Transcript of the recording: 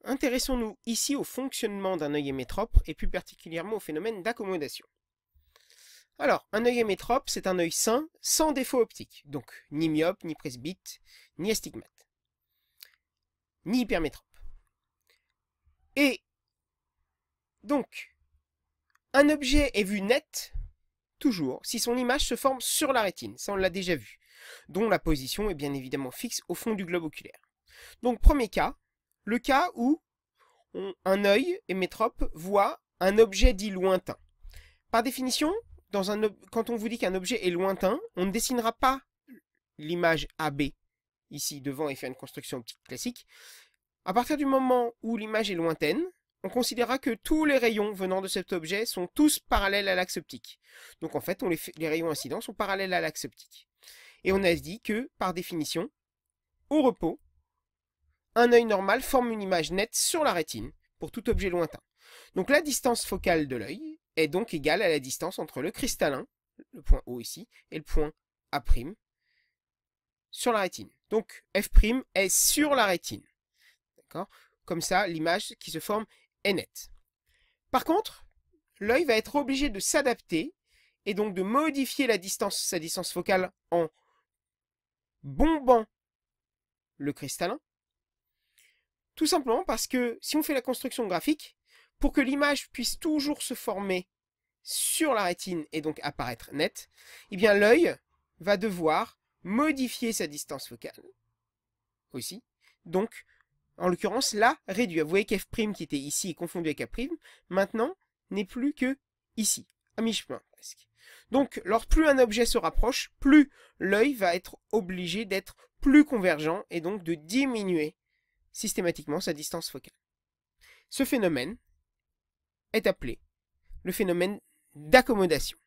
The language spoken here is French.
Intéressons-nous ici au fonctionnement d'un œil hémétrope et plus particulièrement au phénomène d'accommodation. Alors, un œil hémétrope, c'est un œil sain, sans défaut optique, donc ni myope, ni presbyte, ni astigmate, ni hypermétrope. Et donc, un objet est vu net, toujours, si son image se forme sur la rétine, ça on l'a déjà vu, dont la position est bien évidemment fixe au fond du globe oculaire. Donc, premier cas, le cas où un œil hémétrope voit un objet dit lointain. Par définition, quand on vous dit qu'un objet est lointain, on ne dessinera pas l'image AB ici devant et faire une construction optique classique. À partir du moment où l'image est lointaine, on considérera que tous les rayons venant de cet objet sont tous parallèles à l'axe optique. Donc en fait, les rayons incidents sont parallèles à l'axe optique. Et on a dit que, par définition, au repos, un œil normal forme une image nette sur la rétine pour tout objet lointain. Donc la distance focale de l'œil est donc égale à la distance entre le cristallin, le point O ici, et le point A' sur la rétine. Donc F' est sur la rétine. D'accord ? Comme ça, l'image qui se forme est nette. Par contre, l'œil va être obligé de s'adapter et donc de modifier sa distance focale en bombant le cristallin. Tout simplement parce que si on fait la construction graphique, pour que l'image puisse toujours se former sur la rétine et donc apparaître nette, eh bien l'œil va devoir modifier sa distance focale aussi. Donc, en l'occurrence, là, réduire. Vous voyez qu'F' qui était ici est confondu avec A', maintenant n'est plus que ici, à mi-chemin presque. Donc, plus un objet se rapproche, plus l'œil va être obligé d'être plus convergent et donc de diminuer systématiquement sa distance focale. Ce phénomène est appelé le phénomène d'accommodation.